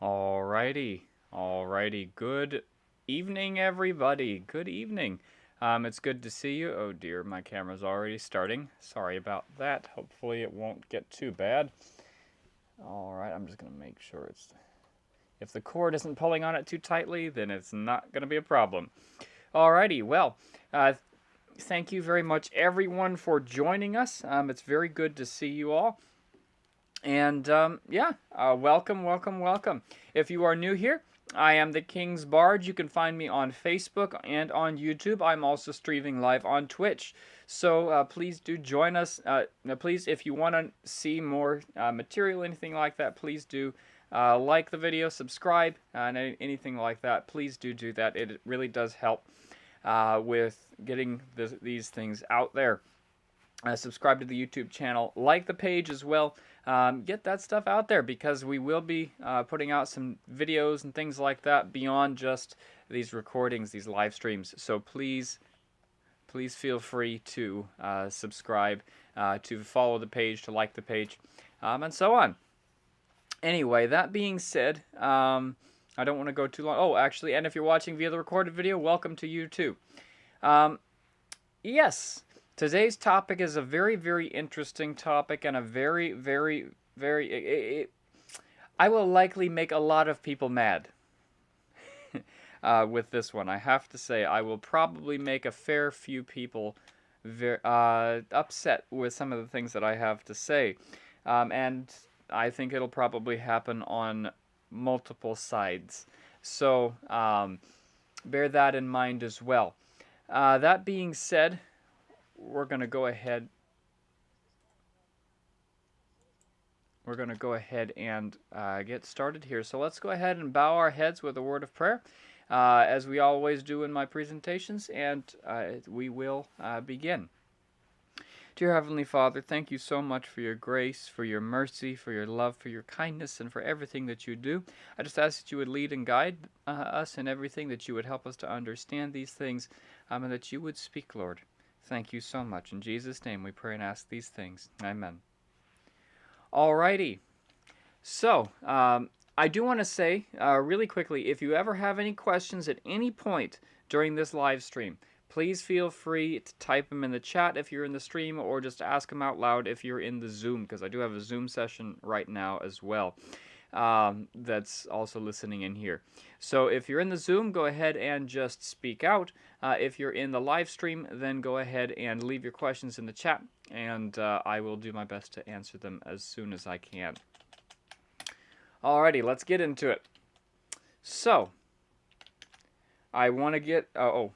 Alrighty. Good evening, everybody. Good evening. It's good to see you. Oh dear, my camera's already starting. Sorry about that. Hopefully it won't get too bad. Alright, I'm just going to make sure it's... If the cord isn't pulling on it too tightly, then it's not going to be a problem. Alrighty, well, thank you very much, everyone, for joining us. It's very good to see you all. And welcome. If you are new here, I am the King's Bard. You can find me on Facebook and on YouTube. I'm also streaming live on Twitch. So please do join us. Please, if you want to see more material, anything like that, please do like the video, subscribe, and anything like that. Please do that. It really does help with getting these things out there. Subscribe to the YouTube channel, like the page as well. Get that stuff out there because we will be putting out some videos and things like that beyond just these recordings, these live streams. So please feel free to subscribe, to follow the page, to like the page, and so on. Anyway, that being said, I don't want to go too long. Oh, actually, and if you're watching via the recorded video, welcome to you too. Yes. Today's topic is a very, very interesting topic and a very, I will likely make a lot of people mad with this one. I have to say, I will probably make a fair few people upset with some of the things that I have to say. And I think it'll probably happen on multiple sides. So bear that in mind as well. That being said, we're going to go ahead and get started here. So let's go ahead and bow our heads with a word of prayer, as we always do in my presentations, and we will begin. Dear Heavenly Father, thank you so much for your grace, for your mercy, for your love, for your kindness, and for everything that you do. I just ask that you would lead and guide us in everything, that you would help us to understand these things, and that you would speak, Lord. Thank you so much. In Jesus' name we pray and ask these things. Amen. Alrighty. So, I do want to say really quickly, if you ever have any questions at any point during this live stream, please feel free to type them in the chat if you're in the stream, or just ask them out loud if you're in the Zoom, because I do have a Zoom session right now as well. That's also listening in here. So if you're in the Zoom, go ahead and just speak out. If you're in the live stream, then go ahead and leave your questions in the chat, and I will do my best to answer them as soon as I can. Alrighty, let's get into it. So, I want to get... I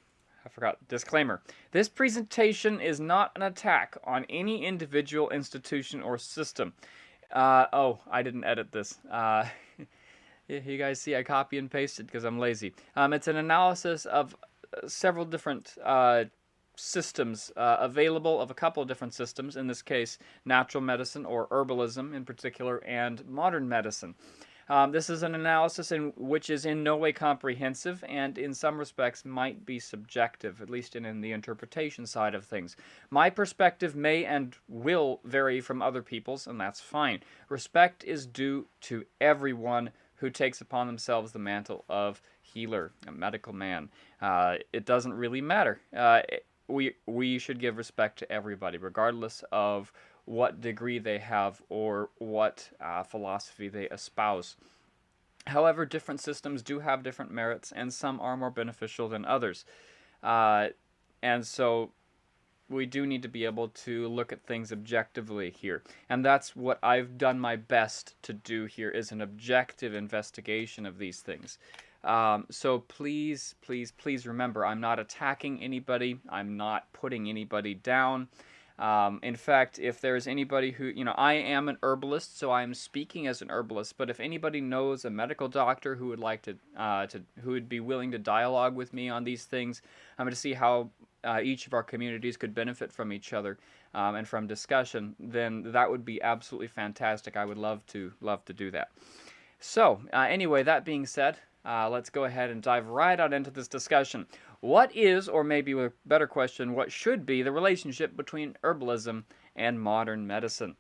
forgot. Disclaimer. This presentation is not an attack on any individual institution or system. I didn't edit this. You guys see I copy and pasted because I'm lazy. It's an analysis of several different systems available, of a couple of different systems, in this case natural medicine or herbalism in particular, and modern medicine. This is an analysis which is in no way comprehensive, and in some respects might be subjective, at least in the interpretation side of things. My perspective may and will vary from other people's, and that's fine. Respect is due to everyone who takes upon themselves the mantle of healer, a medical man. It doesn't really matter. We should give respect to everybody, regardless of what degree they have or what philosophy they espouse. However, different systems do have different merits, and some are more beneficial than others. And so we do need to be able to look at things objectively here. And that's what I've done my best to do here, is an objective investigation of these things. So please remember, I'm not attacking anybody. I'm not putting anybody down. In fact, if there's anybody who, I am an herbalist, so I am speaking as an herbalist, but if anybody knows a medical doctor who would like to who would be willing to dialogue with me on these things, I'm going to see how each of our communities could benefit from each other, and from discussion, then that would be absolutely fantastic. I would love to do that. So, anyway, that being said, let's go ahead and dive right on into this discussion. What is, or maybe a better question, what should be the relationship between herbalism and modern medicine?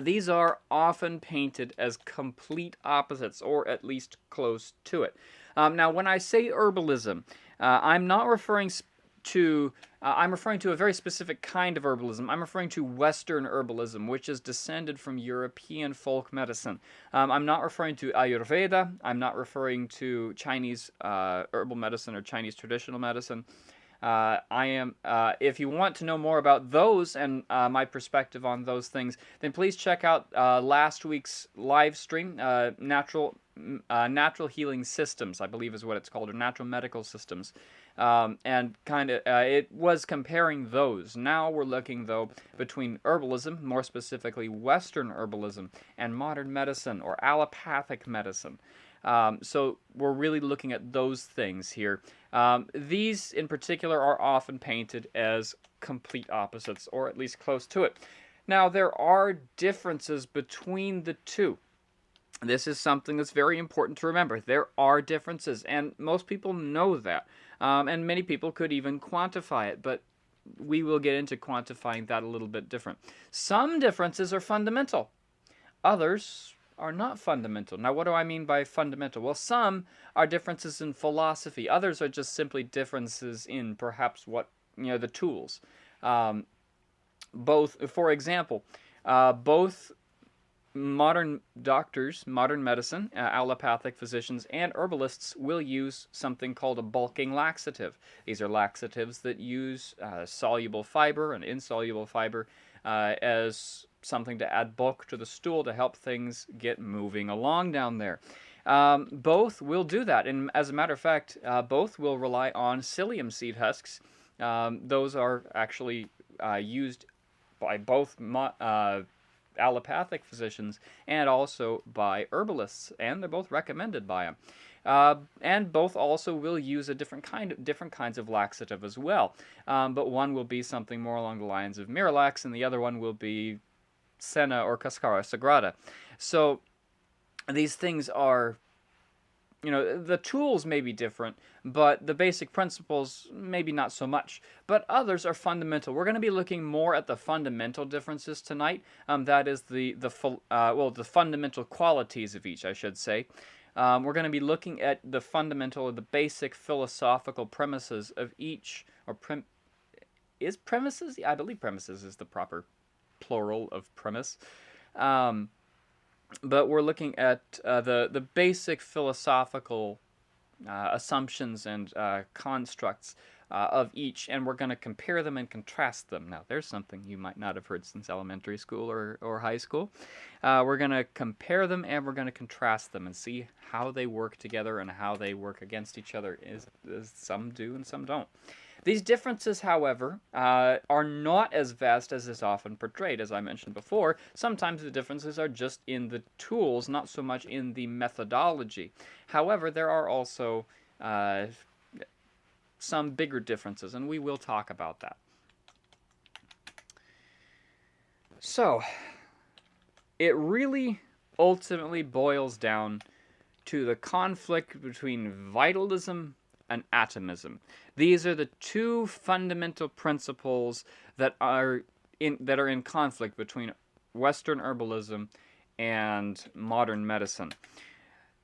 These are often painted as complete opposites, or at least close to it. Now, when I say herbalism, I'm not referring to I'm referring to a very specific kind of herbalism. I'm referring to Western herbalism, which is descended from European folk medicine. I'm not referring to Ayurveda. I'm not referring to Chinese herbal medicine or Chinese traditional medicine. I am. If you want to know more about those and my perspective on those things, then please check out last week's live stream, natural healing systems, I believe is what it's called, or natural medical systems. And kind of, it was comparing those. Now we're looking, though, between herbalism, more specifically Western herbalism, and modern medicine or allopathic medicine. So we're really looking at those things here. These in particular are often painted as complete opposites, or at least close to it. Now, there are differences between the two. This is something that's very important to remember. There are differences, and most people know that. And many people could even quantify it, but we will get into quantifying that a little bit different. Some differences are fundamental. Others are not fundamental. Now, what do I mean by fundamental? Well, some are differences in philosophy. Others are just simply differences in perhaps the tools. For example, both modern doctors, modern medicine, allopathic physicians, and herbalists will use something called a bulking laxative. These are laxatives that use soluble fiber and insoluble fiber as something to add bulk to the stool to help things get moving along down there. Both will do that, and as a matter of fact, both will rely on psyllium seed husks. Those are actually used by both allopathic physicians and also by herbalists, and they're both recommended by them. And both also will use a different kinds of laxative as well. But one will be something more along the lines of Miralax, and the other one will be Senna or Cascara Sagrada. So these things are, the tools may be different, but the basic principles maybe not so much. But others are fundamental. We're going to be looking more at the fundamental differences tonight. That is the fundamental qualities of each, I should say. We're going to be looking at the fundamental or the basic philosophical premises of each, is premises? I believe premises is the proper plural of premise. But we're looking at the basic philosophical assumptions and constructs of each, and we're going to compare them and contrast them. Now, there's something you might not have heard since elementary school or high school. We're going to compare them and we're going to contrast them and see how they work together and how they work against each other, as some do and some don't. These differences, however, are not as vast as is often portrayed. As I mentioned before, sometimes the differences are just in the tools, not so much in the methodology. However, there are also some bigger differences, and we will talk about that. So, it really ultimately boils down to the conflict between vitalism and atomism. These are the two fundamental principles that are in conflict between Western herbalism and modern medicine.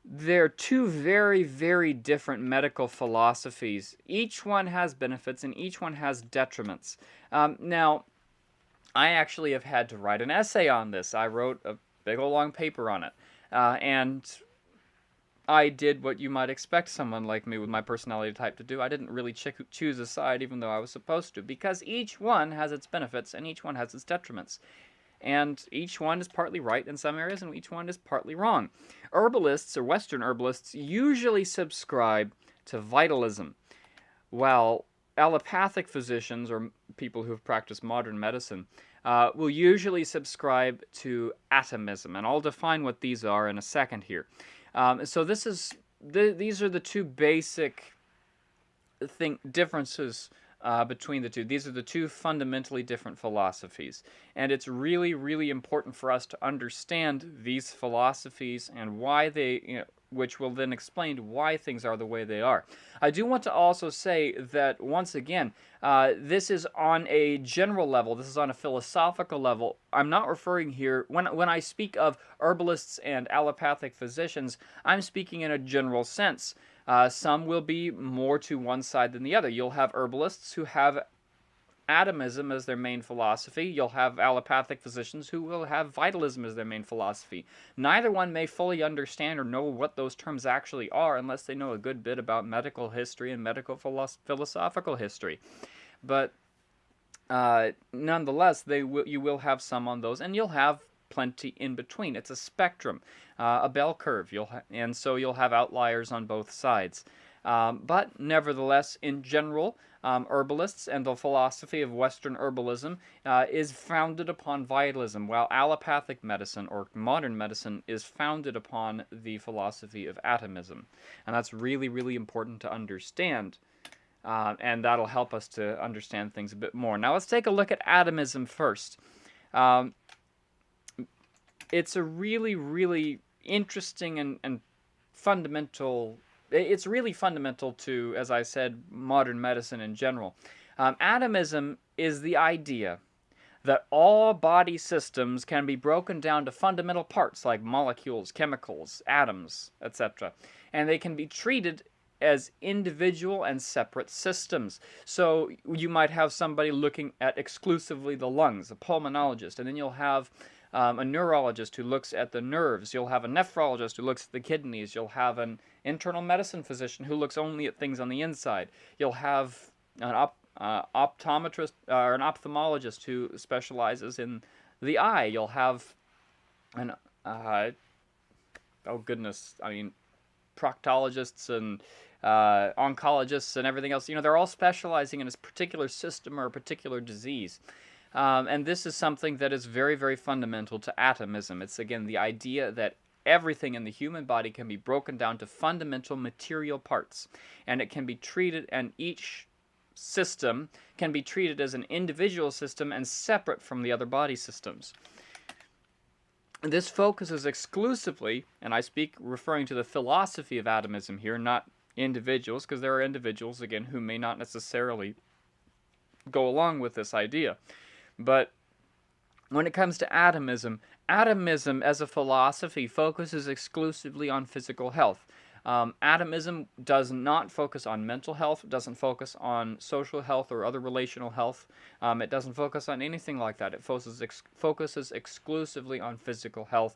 They're two very, very different medical philosophies. Each one has benefits and each one has detriments. Now, I actually have had to write an essay on this. I wrote a big old long paper on it. And I did what you might expect someone like me with my personality type to do. I didn't really choose a side, even though I was supposed to, because each one has its benefits and each one has its detriments. And each one is partly right in some areas and each one is partly wrong. Herbalists, or Western herbalists, usually subscribe to vitalism, while allopathic physicians, or people who have practiced modern medicine, will usually subscribe to atomism. And I'll define what these are in a second here. So these are the two basic differences between the two. These are the two fundamentally different philosophies. And it's really, really important for us to understand these philosophies and why they, which will then explain why things are the way they are. I do want to also say that, once again, this is on a general level. This is on a philosophical level. I'm not referring here, when I speak of herbalists and allopathic physicians, I'm speaking in a general sense. Some will be more to one side than the other. You'll have herbalists who have Atomism as their main philosophy. You'll have allopathic physicians who will have Vitalism as their main philosophy. Neither one may fully understand or know what those terms actually are unless they know a good bit about medical history and medical philosophical history. But nonetheless, you will have some on those, and you'll have plenty in between. It's a spectrum, a bell curve, and so you'll have outliers on both sides. But nevertheless, in general, herbalists and the philosophy of Western herbalism is founded upon vitalism, while allopathic medicine or modern medicine is founded upon the philosophy of atomism. And that's really, really important to understand. And that'll help us to understand things a bit more. Now let's take a look at atomism first. It's a really, really interesting and fundamental. It's really fundamental to, as I said, modern medicine in general. Atomism is the idea that all body systems can be broken down to fundamental parts like molecules, chemicals, atoms, etc. And they can be treated as individual and separate systems. So you might have somebody looking at exclusively the lungs, a pulmonologist, and then you'll have a neurologist who looks at the nerves. You'll have a nephrologist who looks at the kidneys. You'll have an internal medicine physician who looks only at things on the inside. You'll have an optometrist or an ophthalmologist who specializes in the eye. You'll have an proctologists and oncologists and everything else. They're all specializing in a particular system or a particular disease. And this is something that is very, very fundamental to atomism. It's, again, the idea that everything in the human body can be broken down to fundamental material parts, and it can be treated, and each system can be treated as an individual system and separate from the other body systems. This focuses exclusively, and I speak referring to the philosophy of atomism here, not individuals, because there are individuals, again, who may not necessarily go along with this idea. But when it comes to atomism, atomism as a philosophy focuses exclusively on physical health. Atomism does not focus on mental health, doesn't focus on social health or other relational health. It doesn't focus on anything like that. It focuses exclusively on physical health.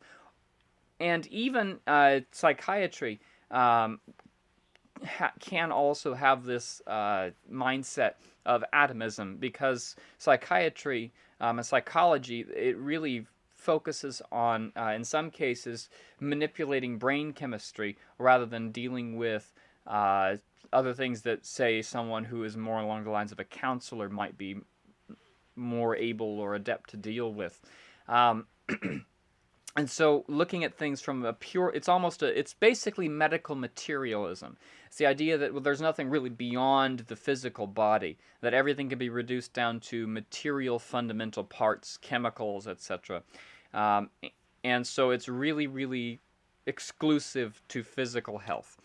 And even psychiatry can also have this mindset of atomism, because psychiatry and psychology, it really focuses on, in some cases, manipulating brain chemistry rather than dealing with other things that, say, someone who is more along the lines of a counselor might be more able or adept to deal with. And so looking at things from a pure, it's basically medical materialism. It's the idea that there's nothing really beyond the physical body, that everything can be reduced down to material fundamental parts, chemicals, etc. And so it's really, really exclusive to physical health.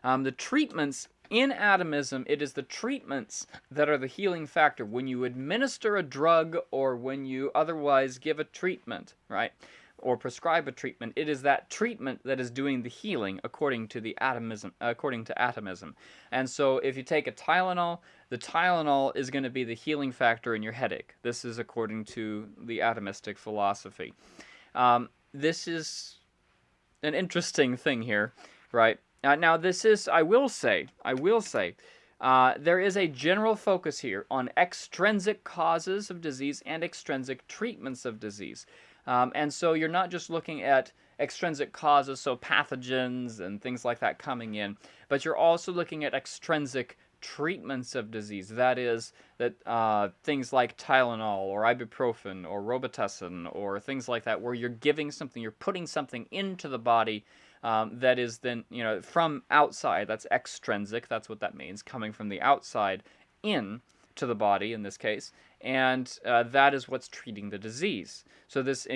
The treatments in atomism, it is the treatments that are the healing factor. When you administer a drug or when you otherwise give a treatment, right, or prescribe a treatment, it is that treatment that is doing the healing according to atomism. And so if you take a Tylenol, the Tylenol is going to be the healing factor in your headache. This is according to the atomistic philosophy. This is an interesting thing here, right? Now, this is, I will say, there is a general focus here on extrinsic causes of disease and extrinsic treatments of disease. And so you're not just looking at extrinsic causes, so pathogens and things like that coming in, but you're also looking at extrinsic treatments of disease. That is, that things like Tylenol or ibuprofen or Robitussin or things like that, where you're giving something, you're putting something into the body that is then, from outside. That's extrinsic. That's what that means, coming from the outside in to the body in this case. And that is what's treating the disease. So this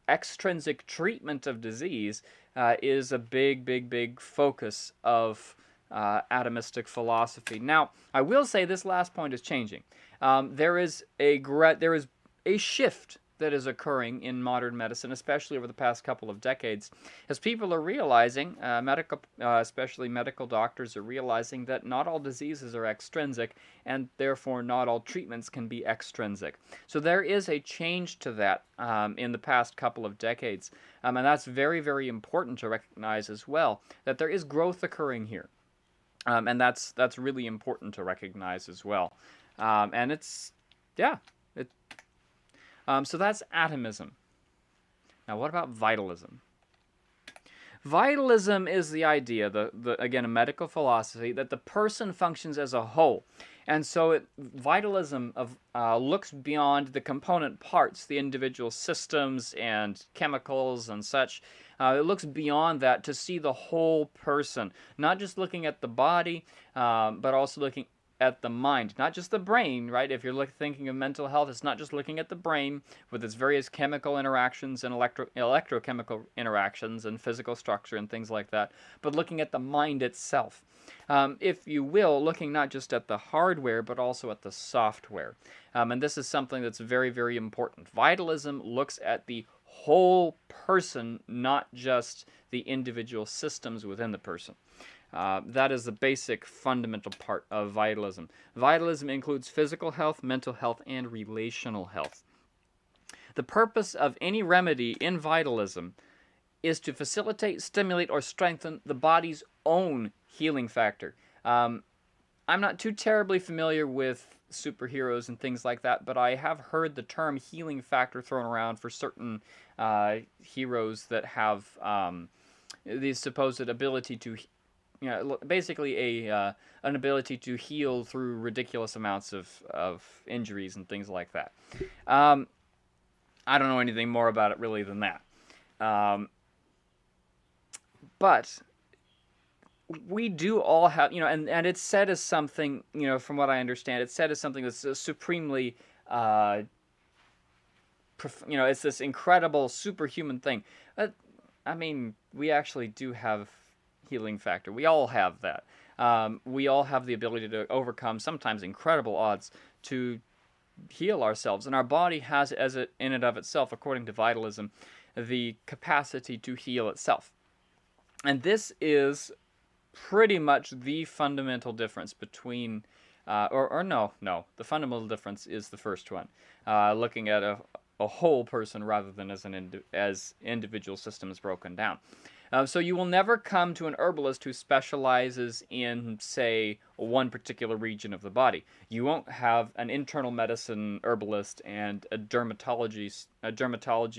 extrinsic treatment of disease is a big focus of atomistic philosophy. Now, I will say this last point is changing. There is a shift that is occurring in modern medicine, especially over the past couple of decades, as people are realizing, especially medical doctors are realizing that not all diseases are extrinsic, and therefore not all treatments can be extrinsic. So there is a change to that in the past couple of decades, and that's very important to recognize as well, that there is growth occurring here. And that's really important to recognize as well. And it's, yeah. So that's atomism. Now what about vitalism? Vitalism is the idea, again, a medical philosophy, that the person functions as a whole. And so vitalism looks beyond the component parts, the individual systems and chemicals and such. It looks beyond that to see the whole person, not just looking at the body, but also looking at the mind, not just the brain, right? If you're thinking of mental health, it's not just looking at the brain with its various chemical interactions and electrochemical interactions and physical structure and things like that, but looking at the mind itself. If you will, looking not just at the hardware, but also at the software. And this is something that's very important. Vitalism looks at the whole person, not just the individual systems within the person. That is the basic fundamental part of vitalism. Vitalism includes physical health, mental health, and relational health. The purpose of any remedy in vitalism is to facilitate, stimulate, or strengthen the body's own healing factor. I'm not too terribly familiar with superheroes and things like that, but I have heard the term healing factor thrown around for certain heroes that have the supposed ability to, basically an ability to heal through ridiculous amounts of injuries and things like that. I don't know anything more about it really than that. But we do all have, and it's said as something, from what I understand, it's said as something that's supremely, it's this incredible superhuman thing. But, I mean, we actually do have healing factor. We all have that. We all have the ability to overcome sometimes incredible odds to heal ourselves, and our body has, in and of itself, according to vitalism, the capacity to heal itself. And this is pretty much the fundamental difference between, the fundamental difference is the first one, looking at a whole person rather than as individual systems broken down. So you will never come to an herbalist who specializes in, say, one particular region of the body. You won't have an internal medicine herbalist and a dermatology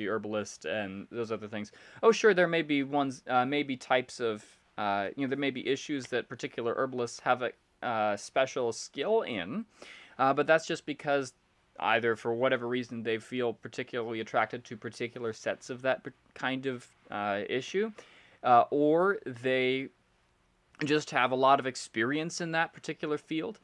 herbalist and those other things. Oh, sure, there may be types of, there may be issues that particular herbalists have a special skill in, but that's just because either for whatever reason they feel particularly attracted to particular sets of that kind of issue. Or they just have a lot of experience in that particular field.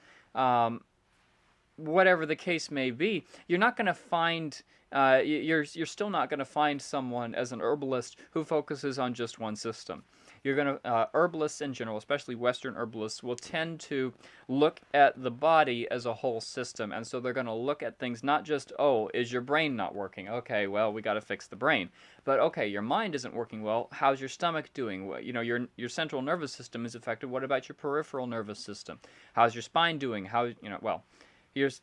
Whatever the case may be, you're not going to find, you're still not going to find someone as an herbalist who focuses on just one system. You're going to, herbalists in general, especially Western herbalists, will tend to look at the body as a whole system. And so they're going to look at things not just, oh, is your brain not working? Okay, well, we got to fix the brain. But okay, your mind isn't working well. How's your stomach doing? Well, your central nervous system is affected. What about your peripheral nervous system? How's your spine doing?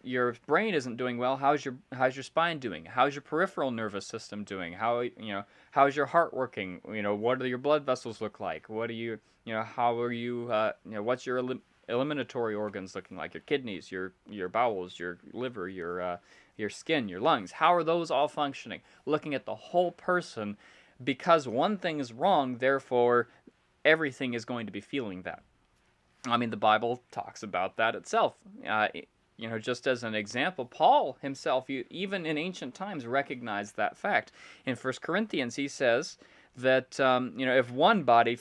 Your brain isn't doing well. How's your spine doing? How's your peripheral nervous system doing? How's your heart working? What do your blood vessels look like? What do you, how are you, what's your eliminatory organs looking like? Your kidneys, your bowels, your liver, your skin, your lungs. How are those all functioning? Looking at the whole person, because one thing is wrong, therefore everything is going to be feeling that. I mean, the Bible talks about that itself. Just as an example, Paul himself, even in ancient times, recognized that fact. In 1 Corinthians, he says that, if one body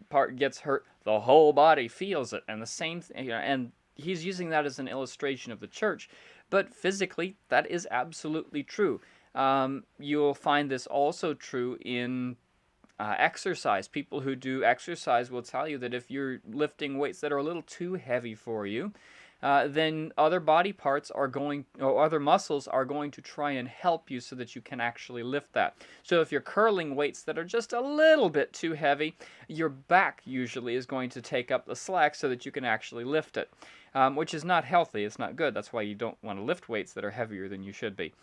part gets hurt, the whole body feels it. And the same, and he's using that as an illustration of the church. But physically, that is absolutely true. You'll find this also true in exercise. People who do exercise will tell you that if you're lifting weights that are a little too heavy for you, then other body parts are going, or other muscles are going to try and help you so that you can actually lift that. So if you're curling weights that are just a little bit too heavy, your back usually is going to take up the slack so that you can actually lift it, which is not healthy. It's not good. That's why you don't want to lift weights that are heavier than you should be.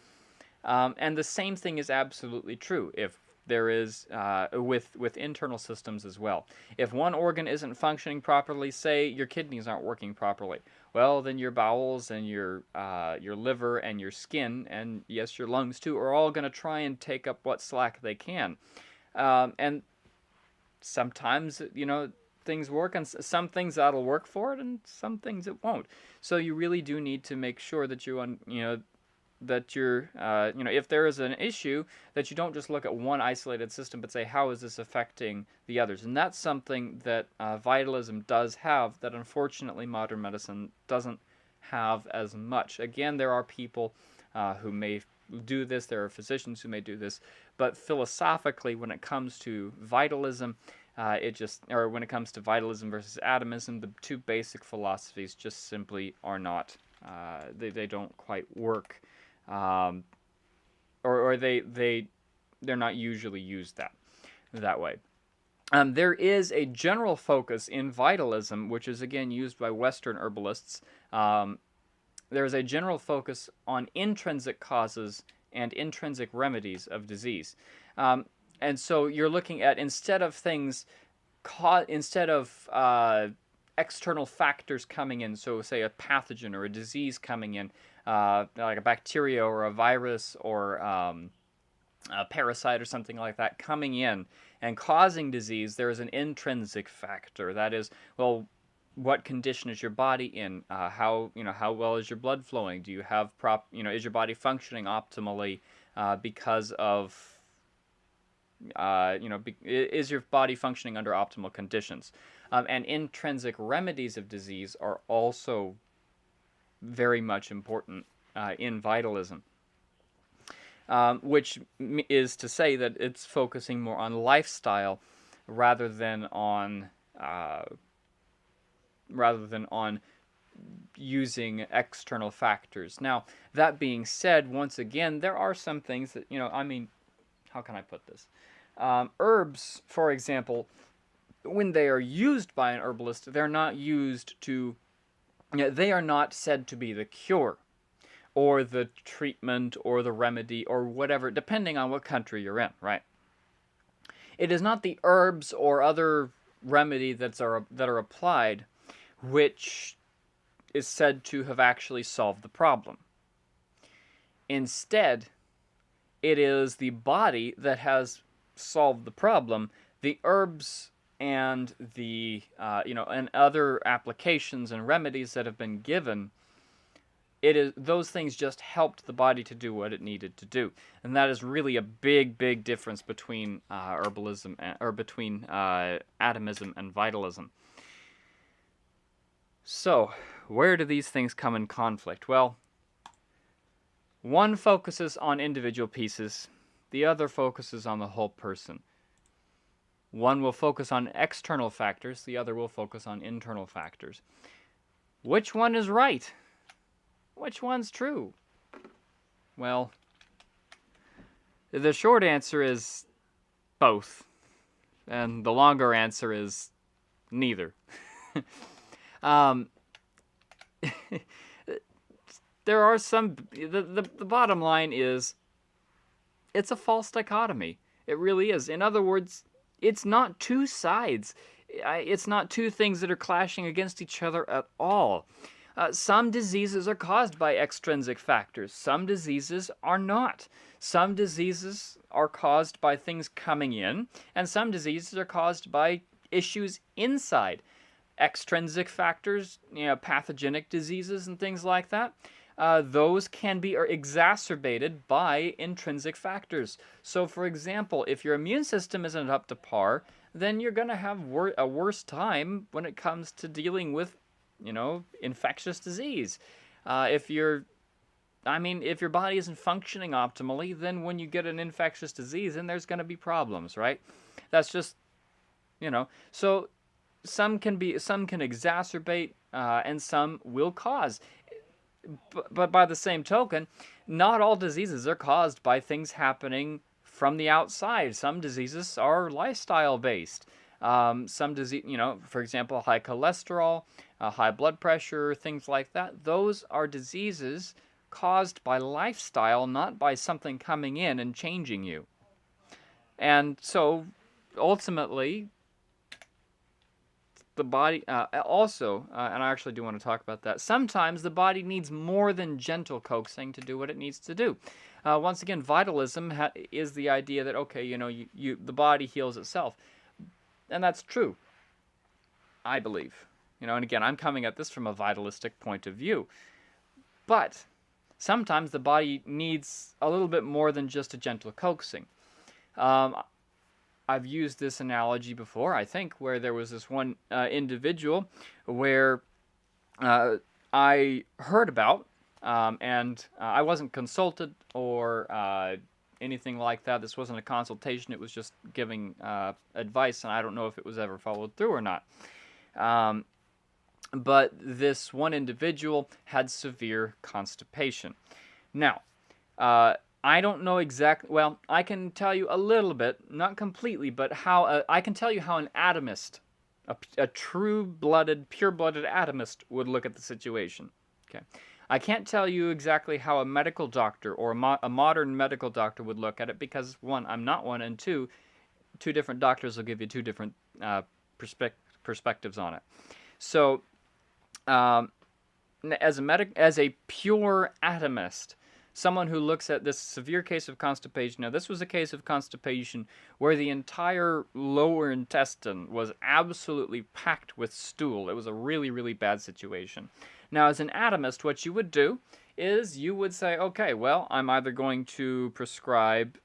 And the same thing is absolutely true if there is with internal systems as well. If one organ isn't functioning properly, say your kidneys aren't working properly, well, then your bowels and your liver and your skin, and yes, your lungs too, are all going to try and take up what slack they can. And sometimes, things work, and some things that'll work for it, and some things it won't. So you really do need to make sure that that you're, if there is an issue, that you don't just look at one isolated system, but say, how is this affecting the others? And that's something that vitalism does have that unfortunately modern medicine doesn't have as much. Again, there are people who may do this, there are physicians who may do this, but philosophically, when it comes to vitalism, when it comes to vitalism versus atomism, the two basic philosophies just simply are not, they don't quite work. Or they're not usually used that way. There is a general focus in vitalism, which is again used by Western herbalists. There is a general focus on intrinsic causes and intrinsic remedies of disease. And so you're looking at, instead of external factors coming in, so say a pathogen or a disease coming in, like a bacteria or a virus or a parasite or something like that coming in and causing disease, there is an intrinsic factor. That is, well, what condition is your body in? How well is your blood flowing? Do you have is your body functioning optimally because of is your body functioning under optimal conditions? And intrinsic remedies of disease are also very much important in vitalism, which is to say that it's focusing more on lifestyle rather than on using external factors. Now, that being said, once again, there are some things that, how can I put this? Herbs, for example, when they are used by an herbalist, they're not used to, they are not said to be the cure or the treatment or the remedy or whatever, depending on what country you're in, right? It is not the herbs or other remedy that are applied which is said to have actually solved the problem. Instead, it is the body that has solved the problem. The herbs and the and other applications and remedies that have been given, those things just helped the body to do what it needed to do, and that is really a big difference between herbalism between atomism and vitalism. So, where do these things come in conflict? Well, one focuses on individual pieces, the other focuses on the whole person. One will focus on external factors, the other will focus on internal factors. Which one is right? Which one's true? Well, the short answer is both, and the longer answer is neither. There are some, the bottom line is, it's a false dichotomy. It really is. In other words, it's not two sides. It's not two things that are clashing against each other at all. Some diseases are caused by extrinsic factors. Some diseases are not. Some diseases are caused by things coming in, and some diseases are caused by issues inside. Extrinsic factors, pathogenic diseases and things like that, those can be exacerbated by intrinsic factors. So, for example, if your immune system isn't up to par, then you're going to have a worse time when it comes to dealing with, infectious disease. If you're I mean, if your body isn't functioning optimally, then when you get an infectious disease, then there's going to be problems, right? That's just, so some can exacerbate, and some will cause. But by the same token, not all diseases are caused by things happening from the outside. Some diseases are lifestyle based. Some disease, for example, high cholesterol, high blood pressure, things like that. Those are diseases caused by lifestyle, not by something coming in and changing you. And so, ultimately, the body also, and I actually do want to talk about that. Sometimes the body needs more than gentle coaxing to do what it needs to do. Once again, vitalism is the idea that okay, the body heals itself, and that's true. I believe, and again, I'm coming at this from a vitalistic point of view, but sometimes the body needs a little bit more than just a gentle coaxing. I've used this analogy before, I think, where there was this one individual where I heard about, and I wasn't consulted or anything like that. This wasn't a consultation. It was just giving advice, and I don't know if it was ever followed through or not. But this one individual had severe constipation. Now, I don't know exactly, well, I can tell you a little bit, not completely, but how, I can tell you how an atomist, a true-blooded, pure-blooded atomist would look at the situation. Okay, I can't tell you exactly how a medical doctor or a modern medical doctor would look at it because, one, I'm not one, and two different doctors will give you two different perspectives on it. So, as a pure atomist, someone who looks at this severe case of constipation. Now, this was a case of constipation where the entire lower intestine was absolutely packed with stool. It was a really, really bad situation. Now, as an atomist, what you would do is you would say, okay, well, I'm either going to prescribe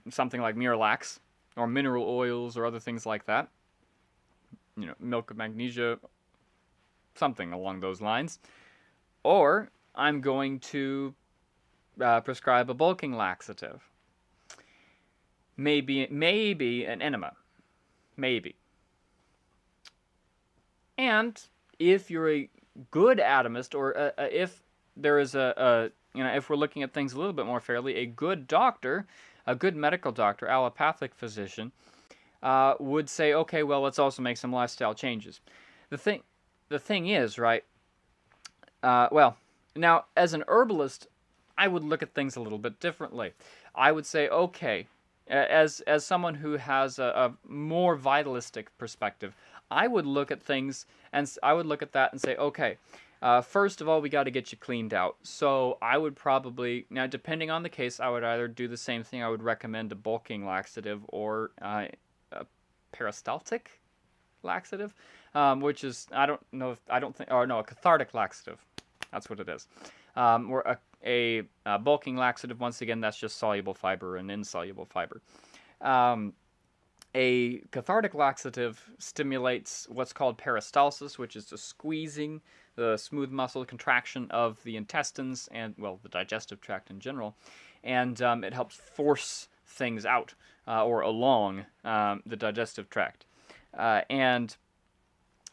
something like Miralax or mineral oils or other things like that, milk of magnesia, something along those lines, or I'm going to prescribe a bulking laxative. Maybe an enema. Maybe. And if you're a good atomist, or if there is if we're looking at things a little bit more fairly, a good doctor, a good medical doctor, allopathic physician, would say, okay, well, let's also make some lifestyle changes. The thing is, right, now, as an herbalist, I would look at things a little bit differently. I would say, okay, as someone who has a more vitalistic perspective, I would look at things and I would look at that and say, okay, first of all, we got to get you cleaned out. So I would probably, now depending on the case, I would either do the same thing. I would recommend a bulking laxative or a peristaltic laxative, which is, a cathartic laxative. That's what it is. Or a bulking laxative, once again, that's just soluble fiber and insoluble fiber. A cathartic laxative stimulates what's called peristalsis, which is the squeezing, the smooth muscle contraction of the intestines and, well, the digestive tract in general. And it helps force things out or along the digestive tract. And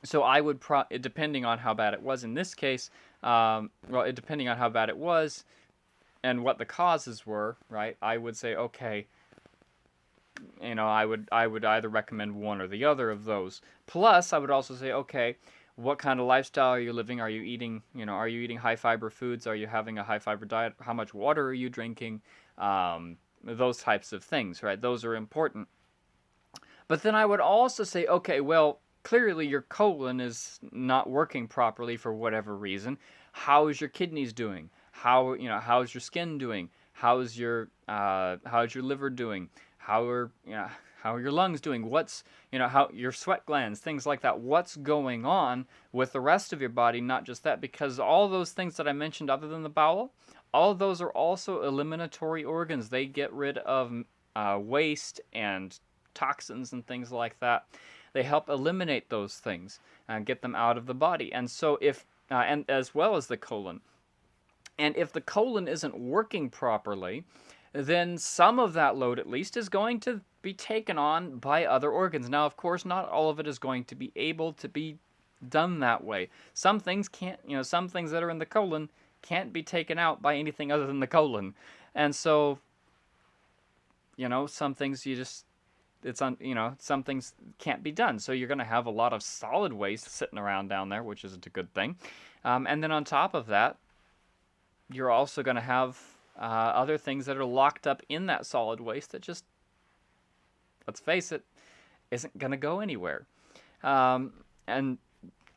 so I would, depending on how bad it was in this case, depending on how bad it was and what the causes were, right, I would say, okay, I would either recommend one or the other of those. Plus, I would also say, okay, what kind of lifestyle are you living? Are you eating, are you eating high fiber foods? Are you having a high fiber diet? How much water are you drinking? Those types of things, right? Those are important. But then I would also say, okay, well, clearly your colon is not working properly for whatever reason. How is your kidneys doing? How's your skin doing? How's your liver doing? How are your lungs doing? What's, how your sweat glands, things like that. What's going on with the rest of your body? Not just that, because all those things that I mentioned other than the bowel, all of those are also eliminatory organs. They get rid of waste and toxins and things like that. They help eliminate those things and get them out of the body. And so and as well as the colon. And if the colon isn't working properly, then some of that load at least is going to be taken on by other organs. Now, of course, not all of it is going to be able to be done that way. Some things can't, some things that are in the colon can't be taken out by anything other than the colon. And so, some things some things can't be done. So you're going to have a lot of solid waste sitting around down there, which isn't a good thing. And then on top of that, you're also going to have other things that are locked up in that solid waste that just, let's face it, isn't going to go anywhere. And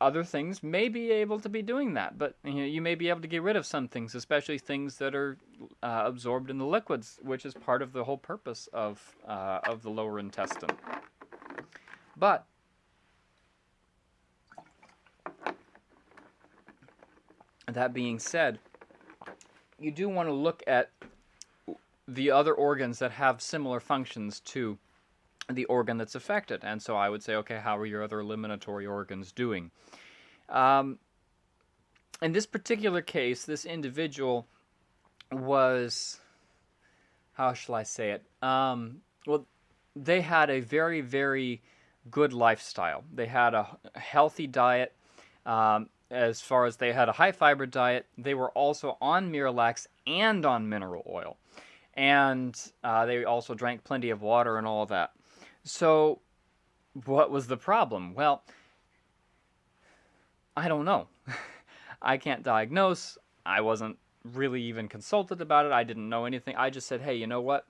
other things may be able to be doing that, but you may be able to get rid of some things, especially things that are absorbed in the liquids, which is part of the whole purpose of the lower intestine. But that being said, you do want to look at the other organs that have similar functions to the organ that's affected. And so I would say, okay, how are your other eliminatory organs doing? In this particular case, this individual was, how shall I say it? Well, they had a very, very good lifestyle. They had a healthy diet. As far as they had a high-fiber diet, they were also on Miralax and on mineral oil. And they also drank plenty of water and all of that. So, what was the problem? Well, I don't know. I can't diagnose. I wasn't really even consulted about it. I didn't know anything. I just said, hey, you know what?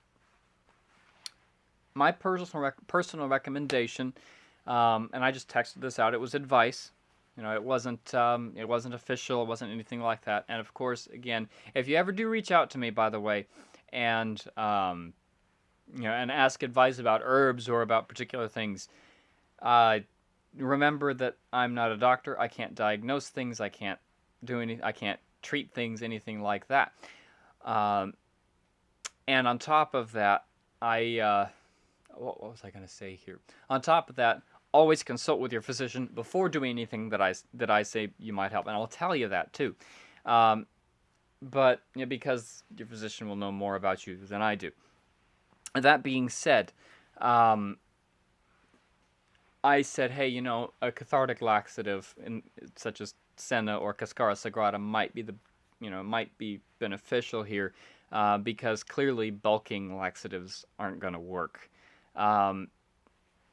My personal recommendation, and I just texted this out. It was advice. It wasn't official. It wasn't anything like that. And of course, again, if you ever do reach out to me, by the way, and and ask advice about herbs or about particular things, remember that I'm not a doctor. I can't diagnose things. I can't I can't treat things, anything like that. And on top of that, what was I going to say here? On top of that, always consult with your physician before doing anything that I say you might help, and I'll tell you that too. But because your physician will know more about you than I do. That being said, I said, hey, a cathartic laxative such as Senna or Cascara Sagrada might be beneficial here, because clearly bulking laxatives aren't going to work.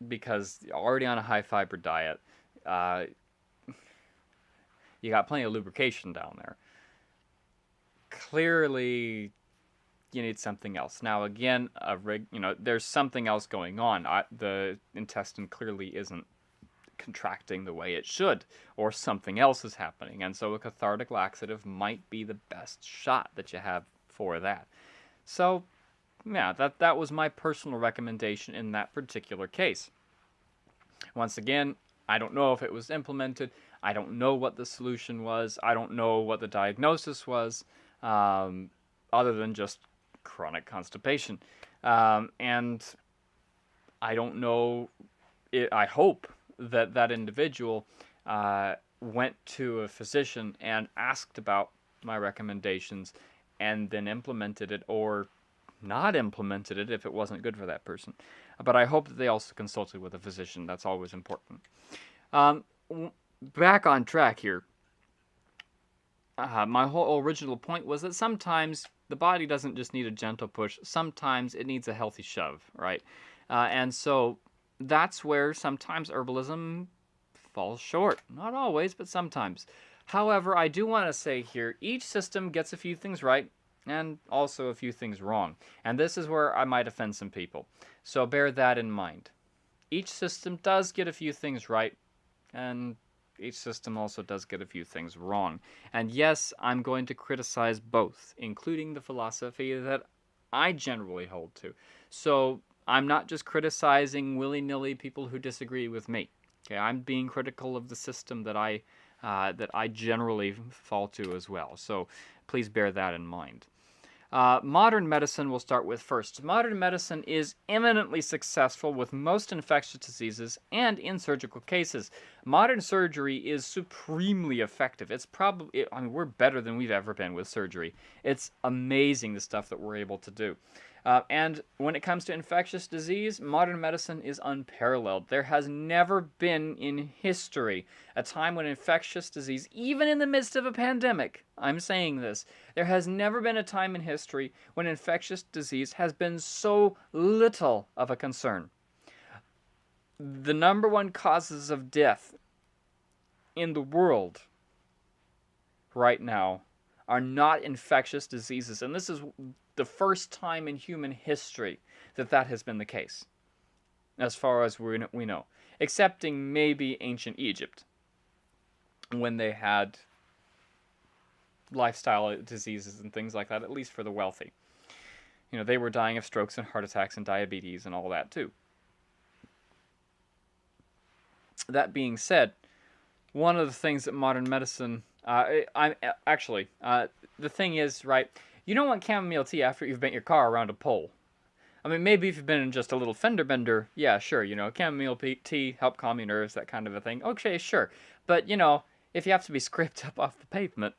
Because already on a high fiber diet, you got plenty of lubrication down there. Clearly, you need something else. Now, again, there's something else going on. The intestine clearly isn't contracting the way it should, or something else is happening. And so a cathartic laxative might be the best shot that you have for that. So, yeah, that was my personal recommendation in that particular case. Once again, I don't know if it was implemented. I don't know what the solution was. I don't know what the diagnosis was, other than just chronic constipation. And I don't know, I hope that individual went to a physician and asked about my recommendations and then implemented it, or not implemented it if it wasn't good for that person. But I hope that they also consulted with a physician. That's always important. Back on track here. My whole original point was that sometimes the body doesn't just need a gentle push. Sometimes it needs a healthy shove, right? And so that's where sometimes herbalism falls short. Not always, but sometimes. However, I do want to say here, each system gets a few things right and also a few things wrong. And this is where I might offend some people. So bear that in mind. Each system does get a few things right, and each system also does get a few things wrong. And yes, I'm going to criticize both, including the philosophy that I generally hold to. So I'm not just criticizing willy-nilly people who disagree with me. Okay, I'm being critical of the system that I generally fall to as well. So please bear that in mind. Modern medicine we'll start with first. Modern medicine is eminently successful with most infectious diseases and in surgical cases. Modern surgery is supremely effective. It's probably, I mean, we're better than we've ever been with surgery. It's amazing the stuff that we're able to do. And when it comes to infectious disease, modern medicine is unparalleled. There has never been in history a time when infectious disease, even in the midst of a pandemic, I'm saying this, there has never been a time in history when infectious disease has been so little of a concern. The number one causes of death in the world right now are not infectious diseases. And this is the first time in human history that that has been the case, as far as we know. Excepting maybe ancient Egypt, when they had lifestyle diseases and things like that, at least for the wealthy. You know, they were dying of strokes and heart attacks and diabetes and all that too. That being said, one of the things that modern medicine, the thing is, right, you don't want chamomile tea after you've bent your car around a pole. I mean, maybe if you've been in just a little fender bender, yeah, sure, you know, chamomile tea, help calm your nerves, that kind of a thing. Okay, sure. But, you know, if you have to be scraped up off the pavement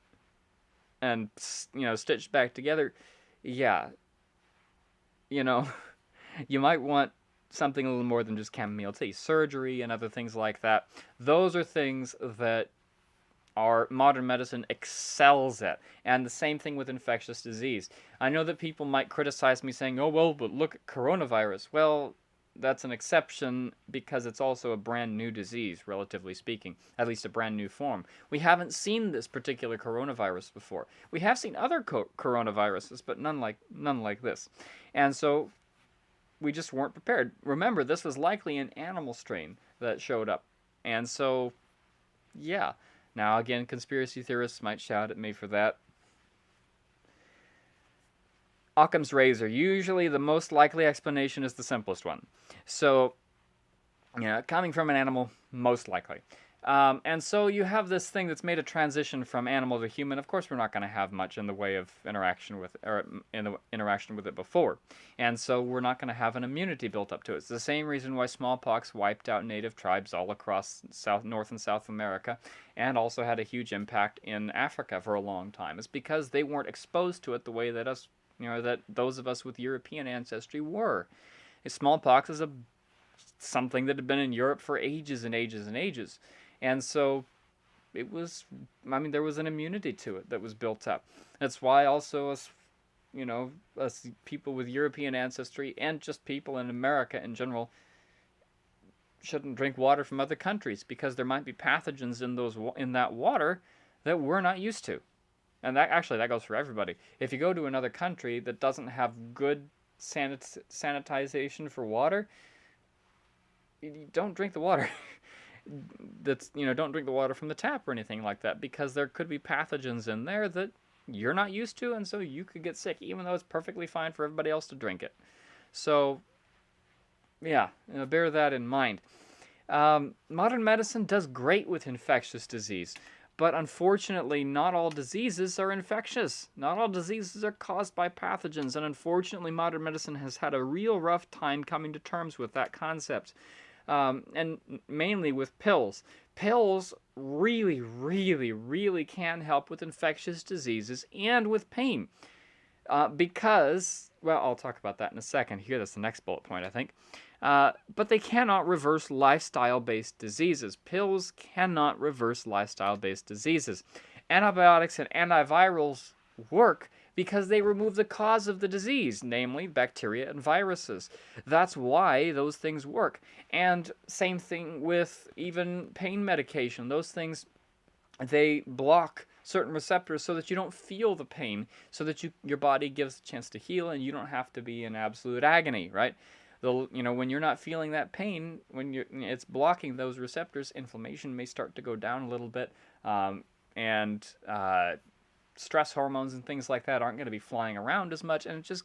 and, you know, stitched back together, yeah, you know, you might want something a little more than just chamomile tea. Surgery and other things like that. Those are things that our modern medicine excels at. And the same thing with infectious disease. I know that people might criticize me saying, oh, well, but look at coronavirus. Well, that's an exception because it's also a brand new disease, relatively speaking. At least a brand new form. We haven't seen this particular coronavirus before. We have seen other coronaviruses, but none like this. And so we just weren't prepared. Remember, this was likely an animal strain that showed up. And so, yeah. Now, again, conspiracy theorists might shout at me for that. Occam's razor. Usually the most likely explanation is the simplest one. So, you know, coming from an animal, most likely. And so you have this thing that's made a transition from animal to human. Of course, we're not going to have much in the way of interaction with it before. And so we're not going to have an immunity built up to it. It's the same reason why smallpox wiped out native tribes all across North and South America and also had a huge impact in Africa for a long time. It's because they weren't exposed to it the way that that those of us with European ancestry were. Smallpox is something that had been in Europe for ages and ages and ages. And so it was, I mean, there was an immunity to it that was built up. That's why also us people with European ancestry and just people in America in general shouldn't drink water from other countries because there might be pathogens in that water that we're not used to. And that goes for everybody. If you go to another country that doesn't have good sanitization for water, don't drink the water. Don't drink the water from the tap or anything like that because there could be pathogens in there that you're not used to, and so you could get sick even though it's perfectly fine for everybody else to drink it. So, yeah, bear that in mind. Modern medicine does great with infectious disease, but unfortunately not all diseases are infectious. Not all diseases are caused by pathogens, and unfortunately modern medicine has had a real rough time coming to terms with that concept. And mainly with pills. Pills really, really, really can help with infectious diseases and with pain. Because, well, I'll talk about that in a second. Here, that's the next bullet point, I think. But they cannot reverse lifestyle-based diseases. Pills cannot reverse lifestyle-based diseases. Antibiotics and antivirals work because they remove the cause of the disease, namely bacteria and viruses. That's why those things work. And same thing with even pain medication. Those things, they block certain receptors so that you don't feel the pain, so that your body gives a chance to heal and you don't have to be in absolute agony, right? When you're not feeling that pain, it's blocking those receptors, inflammation may start to go down a little bit, and stress hormones and things like that aren't going to be flying around as much, and it just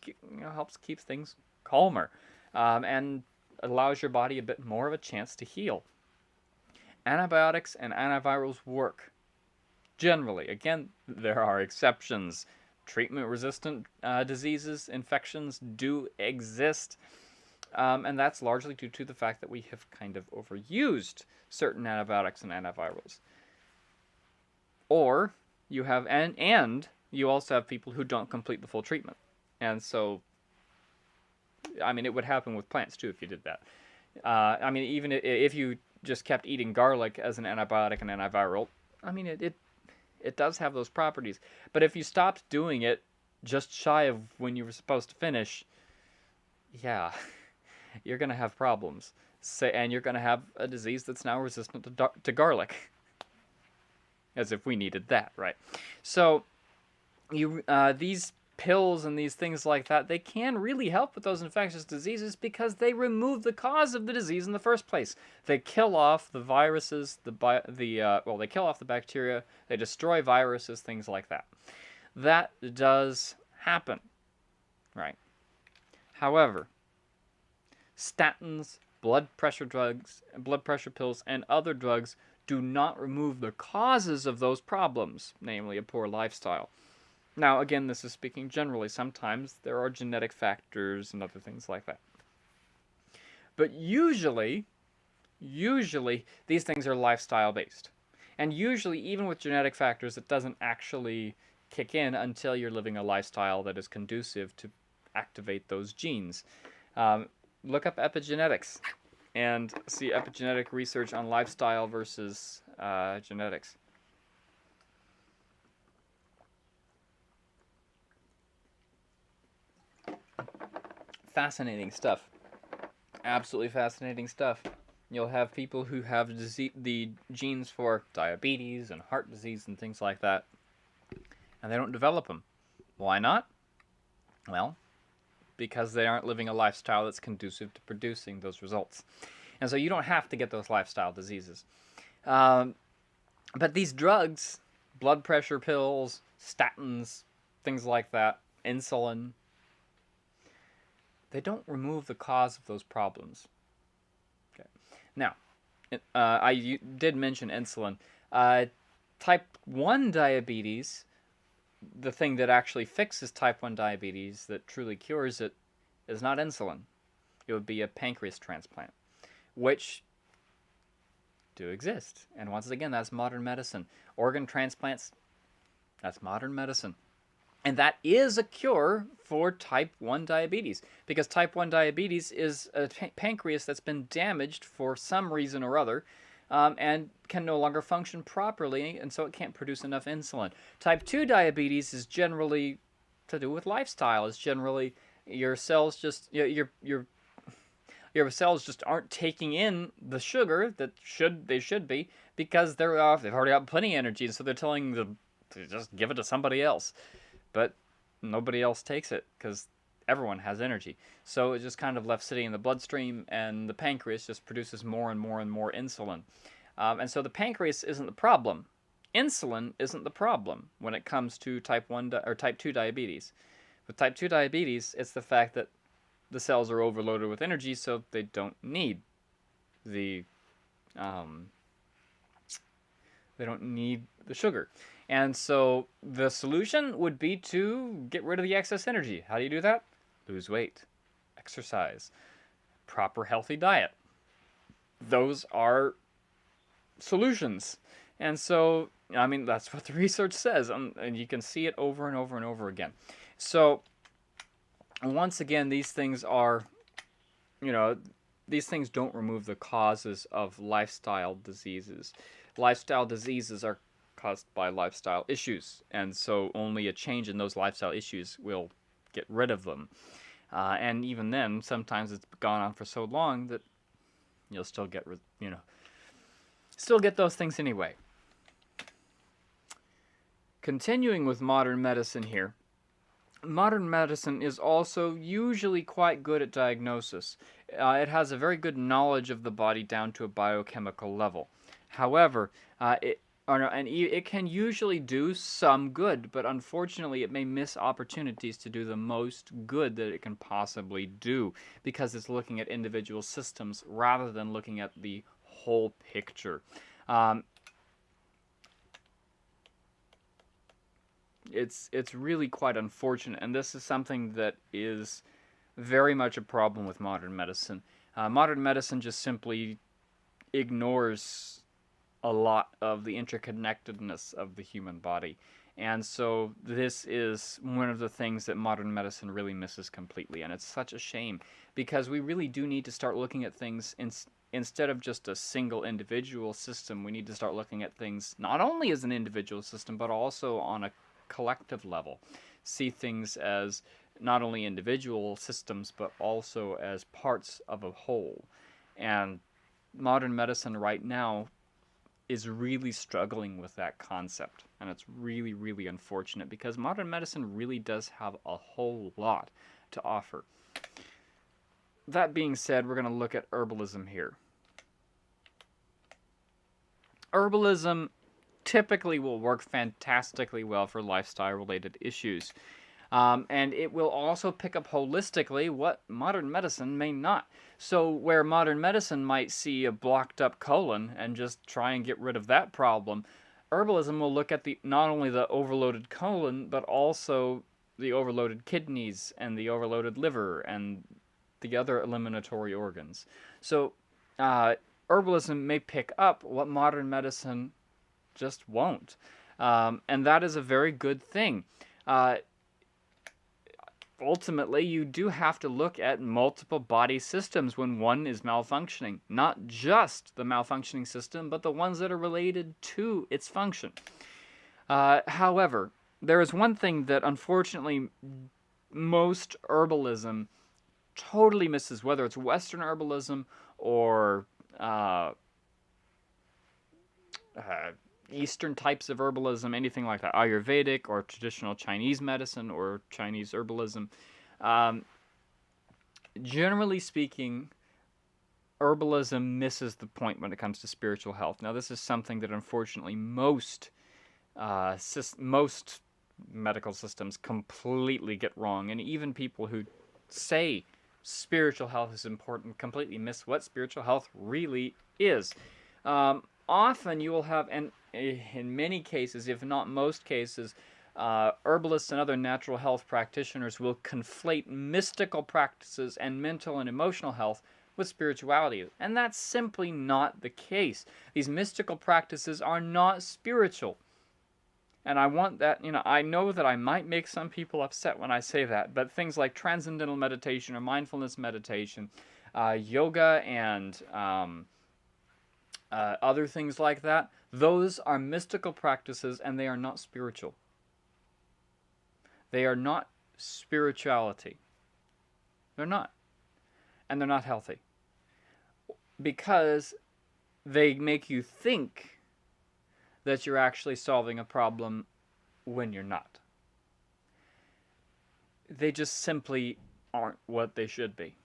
helps keep things calmer and allows your body a bit more of a chance to heal. Antibiotics and antivirals work. Generally, again, there are exceptions. Treatment-resistant diseases, infections do exist, And that's largely due to the fact that we have kind of overused certain antibiotics and antivirals. Or you have, and you also have people who don't complete the full treatment. And so, I mean, it would happen with plants too if you did that. I mean, even if you just kept eating garlic as an antibiotic and antiviral, I mean, it does have those properties. But if you stopped doing it just shy of when you were supposed to finish, yeah, you're going to have problems. And you're going to have a disease that's now resistant to garlic. As if we needed that, right? So, these pills and these things like that, they can really help with those infectious diseases because they remove the cause of the disease in the first place. They kill off the viruses, they kill off the bacteria, they destroy viruses, things like that. That does happen, right? However, statins, blood pressure drugs, blood pressure pills, and other drugs do not remove the causes of those problems, namely a poor lifestyle. Now, again, this is speaking generally. Sometimes there are genetic factors and other things like that. But usually, these things are lifestyle-based. And usually, even with genetic factors, it doesn't actually kick in until you're living a lifestyle that is conducive to activate those genes. Look up epigenetics and see epigenetic research on lifestyle versus genetics. Fascinating stuff. Absolutely fascinating stuff. You'll have people who have the genes for diabetes and heart disease and things like that, and they don't develop them. Why not? Well, because they aren't living a lifestyle that's conducive to producing those results. And so you don't have to get those lifestyle diseases. But these drugs, blood pressure pills, statins, things like that, insulin, they don't remove the cause of those problems. Okay. Now, I did mention insulin. Type 1 diabetes, the thing that actually fixes type 1 diabetes, that truly cures it, is not insulin. It would be a pancreas transplant, which do exist. And once again, that's modern medicine. Organ transplants, that's modern medicine. And that is a cure for type 1 diabetes, because type 1 diabetes is a pancreas that's been damaged for some reason or other, and can no longer function properly, and so it can't produce enough insulin. Type 2 diabetes is generally to do with lifestyle. It's generally your cells just your cells just aren't taking in the sugar that they should be, because they've already got plenty of energy, and so they're telling them to just give it to somebody else. But nobody else takes it because everyone has energy. So it's just kind of left sitting in the bloodstream, and the pancreas just produces more and more and more insulin. And so the pancreas isn't the problem. Insulin isn't the problem when it comes to type 1 or type 2 diabetes. With type 2 diabetes, it's the fact that the cells are overloaded with energy, so they don't need the sugar. And so the solution would be to get rid of the excess energy. How do you do that? Lose weight, exercise, proper healthy diet. Those are solutions. And so, I mean, that's what the research says, and you can see it over and over and over again. So, once again, these things are, these things don't remove the causes of lifestyle diseases. Lifestyle diseases are caused by lifestyle issues, and so only a change in those lifestyle issues will get rid of them. And even then, sometimes it's gone on for so long that you'll still get those things anyway. Continuing with modern medicine here, modern medicine is also usually quite good at diagnosis. It has a very good knowledge of the body down to a biochemical level. However, it can usually do some good, but unfortunately it may miss opportunities to do the most good that it can possibly do, because it's looking at individual systems rather than looking at the whole picture. It's really quite unfortunate, and this is something that very much a problem with modern medicine. Modern medicine just simply ignores a lot of the interconnectedness of the human body. And so this is one of the things that modern medicine really misses completely. And it's such a shame, because we really do need to start looking at things instead of just a single individual system. We need to start looking at things not only as an individual system, but also on a collective level. See things as not only individual systems, but also as parts of a whole. And modern medicine right now is really struggling with that concept. And it's really, really unfortunate, because modern medicine really does have a whole lot to offer. That being said, we're going to look at herbalism here. Herbalism typically will work fantastically well for lifestyle-related issues. And it will also pick up holistically what modern medicine may not. So where modern medicine might see a blocked up colon and just try and get rid of that problem, herbalism will look at not only the overloaded colon, but also the overloaded kidneys and the overloaded liver and the other eliminatory organs. So herbalism may pick up what modern medicine just won't. And that is a very good thing. Ultimately, you do have to look at multiple body systems when one is malfunctioning. Not just the malfunctioning system, but the ones that are related to its function. However, there is one thing that unfortunately most herbalism totally misses, whether it's Western herbalism or Eastern types of herbalism, anything like that, Ayurvedic or traditional Chinese medicine or Chinese herbalism. Generally speaking, herbalism misses the point when it comes to spiritual health. Now, this is something that unfortunately most medical systems completely get wrong, and even people who say spiritual health is important completely miss what spiritual health really is. Often you will have, and in many cases, if not most cases, herbalists and other natural health practitioners will conflate mystical practices and mental and emotional health with spirituality. And that's simply not the case. These mystical practices are not spiritual. And I want that, I know that I might make some people upset when I say that, but things like transcendental meditation or mindfulness meditation, yoga, and other things like that, those are mystical practices and they are not spiritual. They are not spirituality. They're not. And they're not healthy. Because they make you think that you're actually solving a problem when you're not. They just simply aren't what they should be.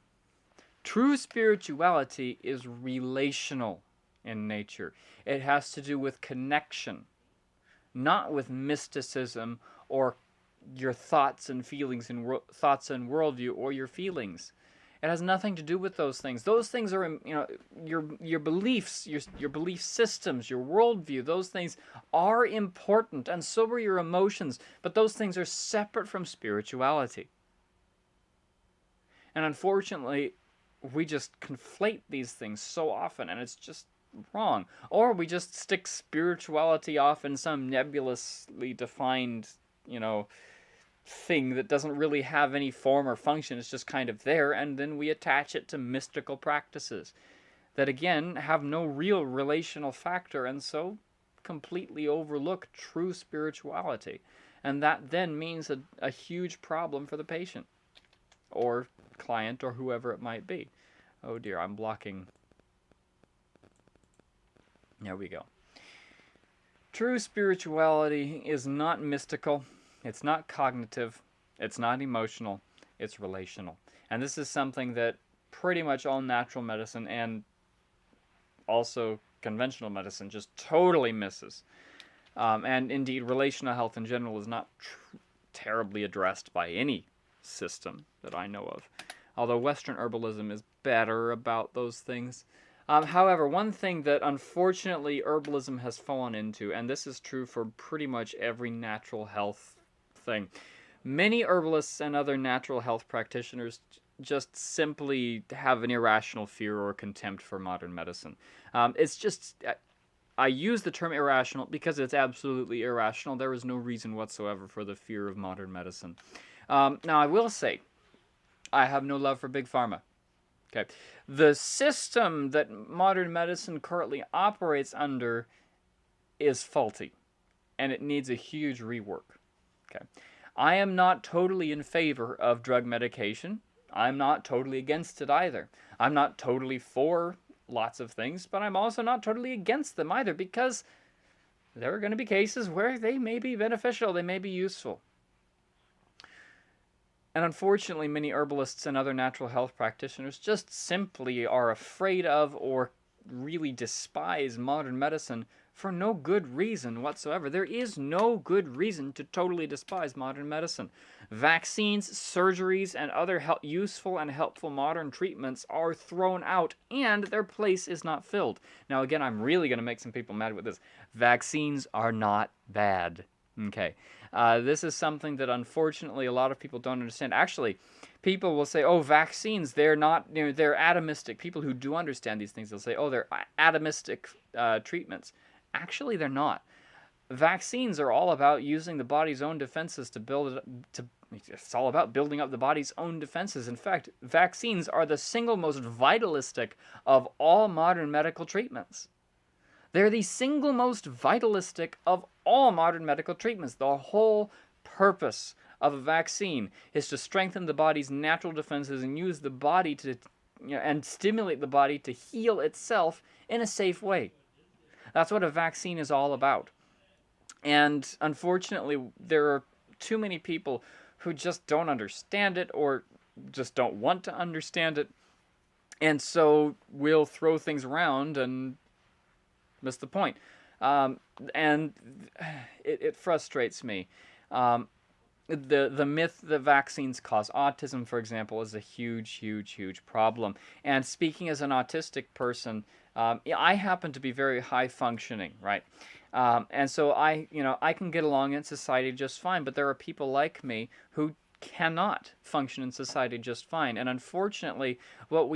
True spirituality is relational in nature. It has to do with connection, not with mysticism or your thoughts and feelings and thoughts and worldview or your feelings. It has nothing to do with those things. Those things are, your beliefs, your belief systems, your worldview. Those things are important, and so are your emotions. But those things are separate from spirituality. And unfortunately, we just conflate these things so often, and it's just wrong. Or we just stick spirituality off in some nebulously defined, thing that doesn't really have any form or function. It's just kind of there, and then we attach it to mystical practices that, again, have no real relational factor, and so completely overlook true spirituality. And that then means a huge problem for the patient or client or whoever it might be. Oh dear, I'm blocking. There we go. True spirituality is not mystical. It's not cognitive. It's not emotional. It's relational. And this is something that pretty much all natural medicine and also conventional medicine just totally misses. And indeed, relational health in general is not terribly addressed by any system that I know of. Although Western herbalism is better about those things. However, one thing that unfortunately herbalism has fallen into, and this is true for pretty much every natural health thing, Many herbalists and other natural health practitioners just simply have an irrational fear or contempt for modern medicine. It's just, I use the term irrational because it's absolutely irrational. There is no reason whatsoever for the fear of modern medicine. Now, I will say, I have no love for Big Pharma. Okay. The system that modern medicine currently operates under is faulty, and it needs a huge rework. Okay. I am not totally in favor of drug medication. I'm not totally against it either. I'm not totally for lots of things, but I'm also not totally against them either, because there are going to be cases where they may be beneficial, they may be useful. And unfortunately, many herbalists and other natural health practitioners just simply are afraid of or really despise modern medicine for no good reason whatsoever. There is no good reason to totally despise modern medicine. Vaccines, surgeries, and other useful and helpful modern treatments are thrown out, and their place is not filled. Now, again, I'm really going to make some people mad with this. Vaccines are not bad. Okay. This is something that unfortunately a lot of people don't understand. Actually, people will say, oh, vaccines, they're not, they're atomistic. People who do understand these things, they'll say, oh, they're atomistic treatments. Actually, they're not. Vaccines are all about using the body's own defenses to build it, it's all about building up the body's own defenses. In fact, vaccines are the single most vitalistic of all modern medical treatments. They're the single most vitalistic of all modern medical treatments. The whole purpose of a vaccine is to strengthen the body's natural defenses and use the body to, and stimulate the body to heal itself in a safe way. That's what a vaccine is all about. And unfortunately, there are too many people who just don't understand it or just don't want to understand it. And so we'll throw things around and miss the point. And it frustrates me. The myth that vaccines cause autism, for example, is a huge problem. And speaking as an autistic person, I happen to be very high functioning, right? And so I can get along in society just fine, but there are people like me who cannot function in society just fine. And unfortunately, what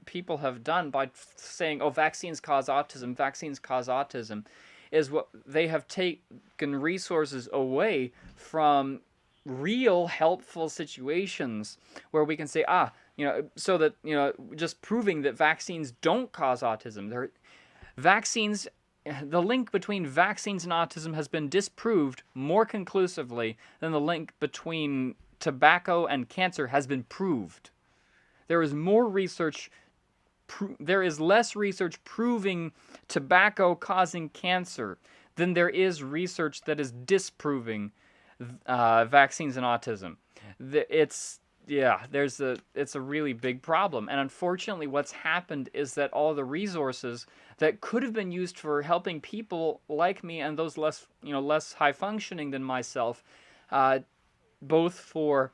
people have done by saying, oh, vaccines cause autism, is what they have taken resources away from real helpful situations where we can say, so that, just proving that vaccines don't cause autism. The link between vaccines and autism has been disproved more conclusively than the link between tobacco and cancer has been proved. There is less research proving tobacco causing cancer than there is research that is disproving vaccines and autism. It's a really big problem. And unfortunately, what's happened is that all the resources that could have been used for helping people like me and those less high functioning than myself, both for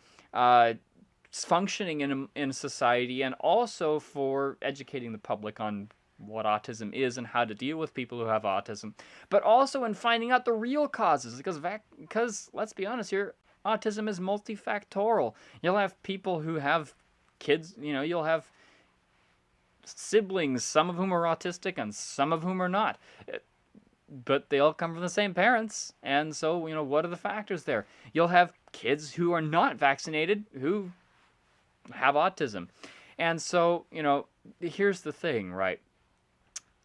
functioning in society and also for educating the public on what autism is and how to deal with people who have autism, but also in finding out the real causes, because let's be honest here, autism is multifactorial. You'll have people who have kids, you'll have siblings, some of whom are autistic and some of whom are not. But they all come from the same parents, and so, what are the factors there? You'll have kids who are not vaccinated who have autism. And so, here's the thing, right?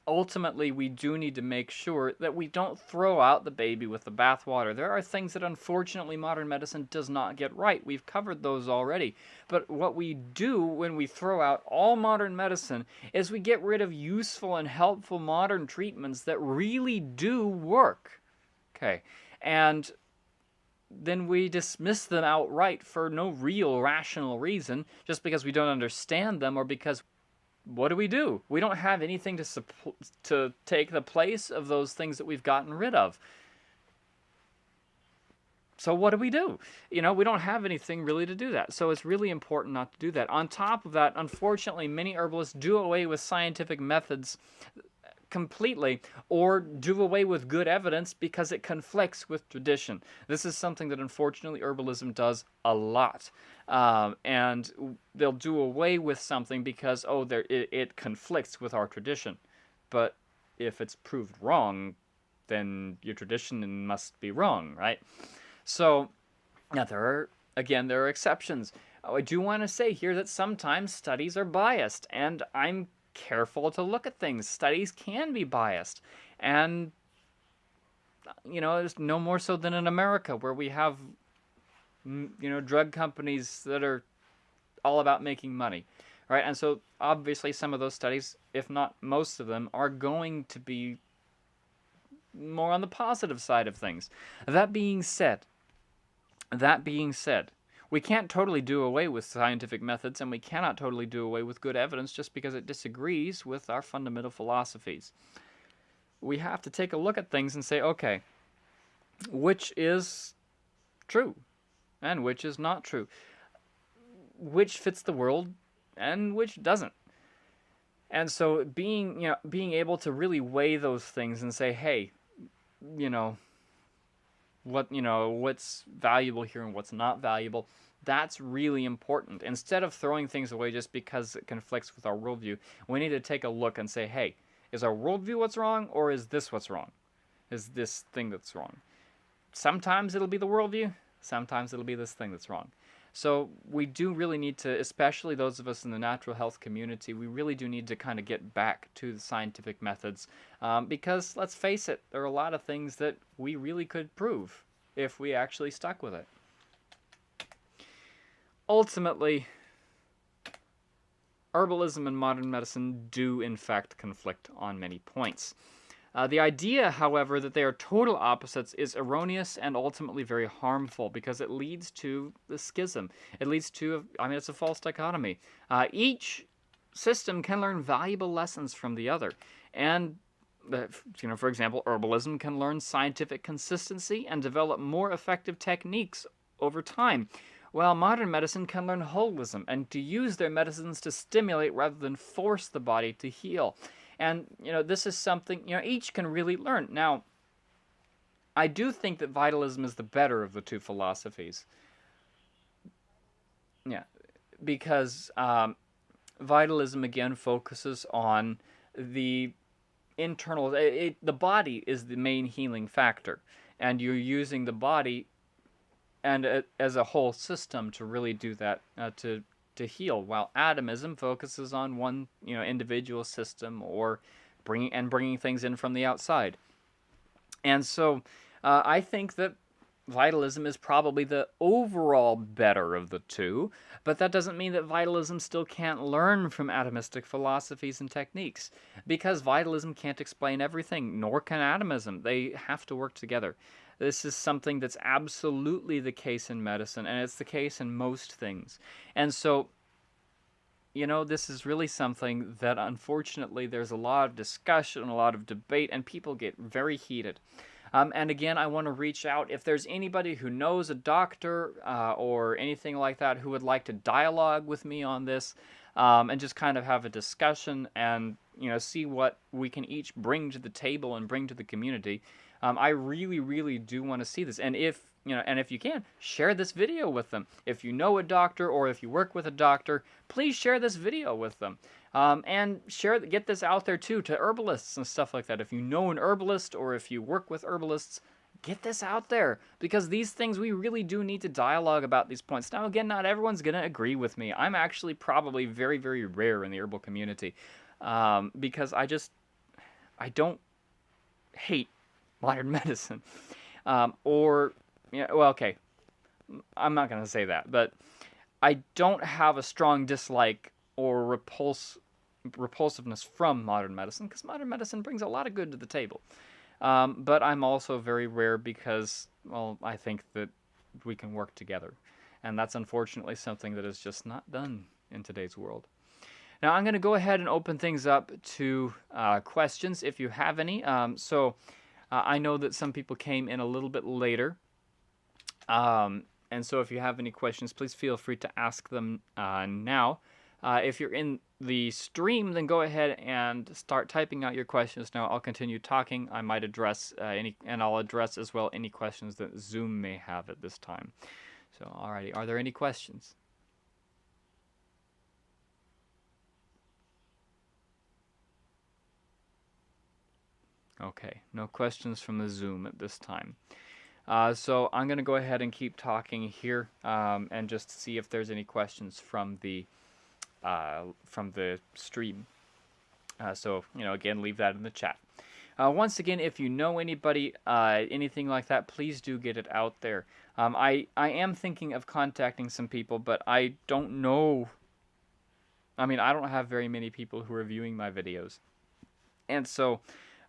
Ultimately, we do need to make sure that we don't throw out the baby with the bathwater. There are things that, unfortunately, modern medicine does not get right. We've covered those already. But what we do when we throw out all modern medicine is we get rid of useful and helpful modern treatments that really do work. Okay. And then we dismiss them outright for no real rational reason, just because we don't understand them or because what do? We don't have anything to take the place of those things that we've gotten rid of. So what do? We don't have anything really to do that. So it's really important not to do that. On top of that, unfortunately, many herbalists do away with scientific methods completely, or do away with good evidence because it conflicts with tradition. This is something that unfortunately herbalism does a lot. And they'll do away with something because, oh, it conflicts with our tradition. But if it's proved wrong, then your tradition must be wrong, right? So, now there are exceptions. I do want to say here that sometimes studies are biased, and I'm careful to look at things. Studies can be biased, and it's no more so than in America, where we have drug companies that are all about making money, right? And so obviously some of those studies, if not most of them, are going to be more on the positive side of things. That being said, we can't totally do away with scientific methods, and we cannot totally do away with good evidence just because it disagrees with our fundamental philosophies. We have to take a look at things and say, okay, which is true and which is not true? Which fits the world and which doesn't? And so being able to really weigh those things and say, hey, what's valuable here and what's not valuable, that's really important. Instead of throwing things away just because it conflicts with our worldview, we need to take a look and say, hey, is our worldview what's wrong, or is this what's wrong? Is this thing that's wrong? Sometimes it'll be the worldview, sometimes it'll be this thing that's wrong. So we do really need to, especially those of us in the natural health community, we really do need to kind of get back to the scientific methods, because let's face it, there are a lot of things that we really could prove if we actually stuck with it. Ultimately, herbalism and modern medicine do in fact conflict on many points. The idea, however, that they are total opposites is erroneous and ultimately very harmful because it leads to the schism. It leads to, it's a false dichotomy. Each system can learn valuable lessons from the other. And, for example, herbalism can learn scientific consistency and develop more effective techniques over time, while modern medicine can learn holism and to use their medicines to stimulate rather than force the body to heal. And, this is something, each can really learn. Now, I do think that vitalism is the better of the two philosophies. Yeah, because vitalism, again, focuses on the internal, the body is the main healing factor. And you're using the body and as a whole system to really do that, to heal, while atomism focuses on one individual system or bringing things in from the outside. And so I think that vitalism is probably the overall better of the two, but that doesn't mean that vitalism still can't learn from atomistic philosophies and techniques, because vitalism can't explain everything, nor can atomism. They have to work together. This is something that's absolutely the case in medicine, and it's the case in most things. And so, this is really something that unfortunately there's a lot of discussion, a lot of debate, and people get very heated. And again, I want to reach out. If there's anybody who knows a doctor or anything like that who would like to dialogue with me on this, and just kind of have a discussion and see what we can each bring to the table and bring to the community, I really, really do want to see this. And if you can, share this video with them. If you know a doctor or if you work with a doctor, please share this video with them. And get this out there too to herbalists and stuff like that. If you know an herbalist or if you work with herbalists, get this out there, because these things, we really do need to dialogue about these points. Now, again, not everyone's going to agree with me. I'm actually probably very, very rare in the herbal community, because I don't hate modern medicine, okay, I'm not going to say that, but I don't have a strong dislike or repulsiveness from modern medicine, because modern medicine brings a lot of good to the table. But I'm also very rare because, I think that we can work together, and that's unfortunately something that is just not done in today's world. Now, I'm going to go ahead and open things up to questions if you have any. I know that some people came in a little bit later, and so if you have any questions, please feel free to ask them now. If you're in the stream, then go ahead and start typing out your questions now. I'll continue talking. I might address and I'll address as well any questions that Zoom may have at this time. So, alrighty, are there any questions? Okay, no questions from the Zoom at this time. So I'm going to go ahead and keep talking here and just see if there's any questions from the stream. So, again, leave that in the chat. Once again, if you know anybody, anything like that, please do get it out there. I am thinking of contacting some people, but I don't know. I mean, I don't have very many people who are viewing my videos. And so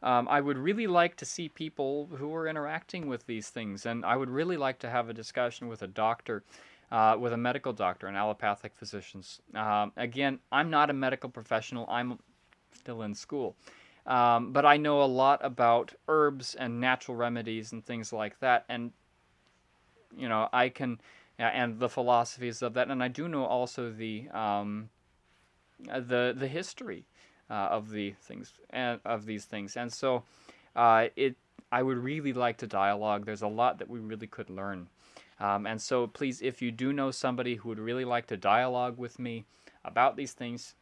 I would really like to see people who are interacting with these things. And I would really like to have a discussion with a doctor, with a medical doctor, an allopathic physician. Again, I'm not a medical professional. I'm still in school. But I know a lot about herbs and natural remedies and things like that. And, I can, and the philosophies of that. And I do know also the history of the things and of these things. And so I would really like to dialogue. There's a lot that we really could learn. And so please, if you do know somebody who would really like to dialogue with me about these things,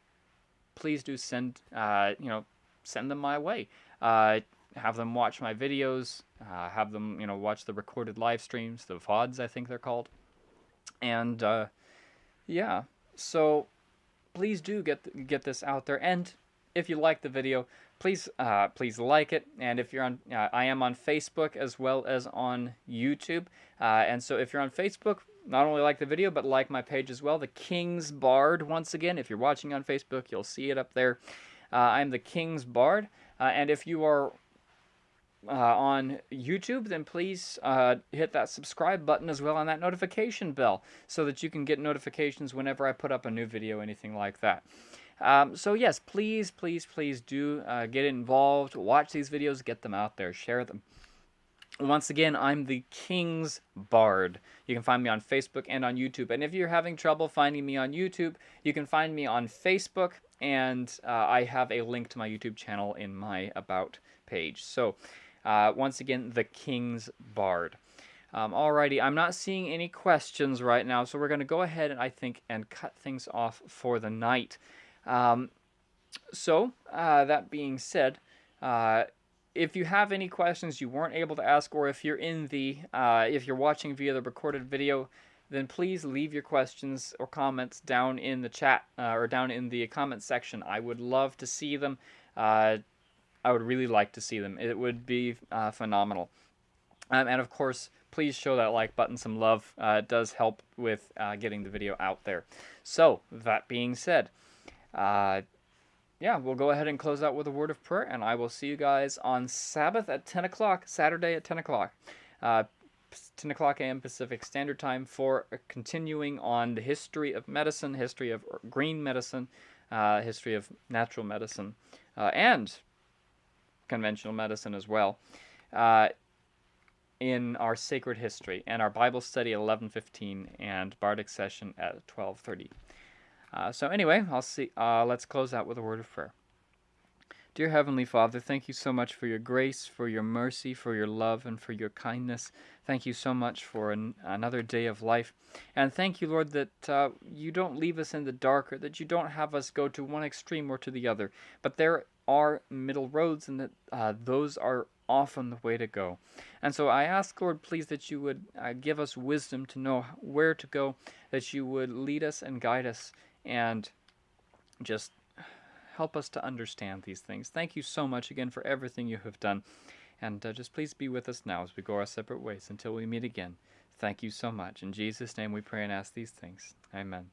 please do send them my way. Have them watch my videos, have them, watch the recorded live streams, the VODs, I think they're called. And, yeah, so please do get this out there. And if you like the video, please like it. And if you're on, I am on Facebook as well as on YouTube. And so if you're on Facebook, not only like the video, but like my page as well, The King's Bard. Once again, if you're watching on Facebook, you'll see it up there. I'm The King's Bard. And if you are on YouTube, then please hit that subscribe button as well, and that notification bell, so that you can get notifications whenever I put up a new video, anything like that. So yes, please do get involved, watch these videos, get them out there, share them. Once again, I'm The King's Bard. You can find me on Facebook and on YouTube. And if you're having trouble finding me on YouTube, you can find me on Facebook, and I have a link to my YouTube channel in my About page. So, once again, The King's Bard. Alrighty, I'm not seeing any questions right now, so we're going to go ahead and cut things off for the night. So, that being said, if you have any questions you weren't able to ask, or if you're if you're watching via the recorded video, then please leave your questions or comments down in the chat or down in the comment section. I would love to see them. I would really like to see them. It would be phenomenal. And of course, please show that like button some love. It does help with getting the video out there. So, that being said, yeah, we'll go ahead and close out with a word of prayer, and I will see you guys on Sabbath at 10 o'clock, Saturday at 10 o'clock, 10 o'clock a.m. Pacific Standard Time, for continuing on the history of medicine, history of green medicine, history of natural medicine, and conventional medicine as well, in our sacred history, and our Bible study at 11:15 and Bardic session at 12:30. So anyway, let's close out with a word of prayer. Dear Heavenly Father, thank you so much for your grace, for your mercy, for your love, and for your kindness. Thank you so much for another day of life. And thank you, Lord, that you don't leave us in the dark, or that you don't have us go to one extreme or to the other. But there are middle roads, and that those are often the way to go. And so I ask, Lord, please, that you would give us wisdom to know where to go, that you would lead us and guide us, and just help us to understand these things. Thank you so much again for everything you have done. And just please be with us now as we go our separate ways until we meet again. Thank you so much. In Jesus' name we pray and ask these things. Amen.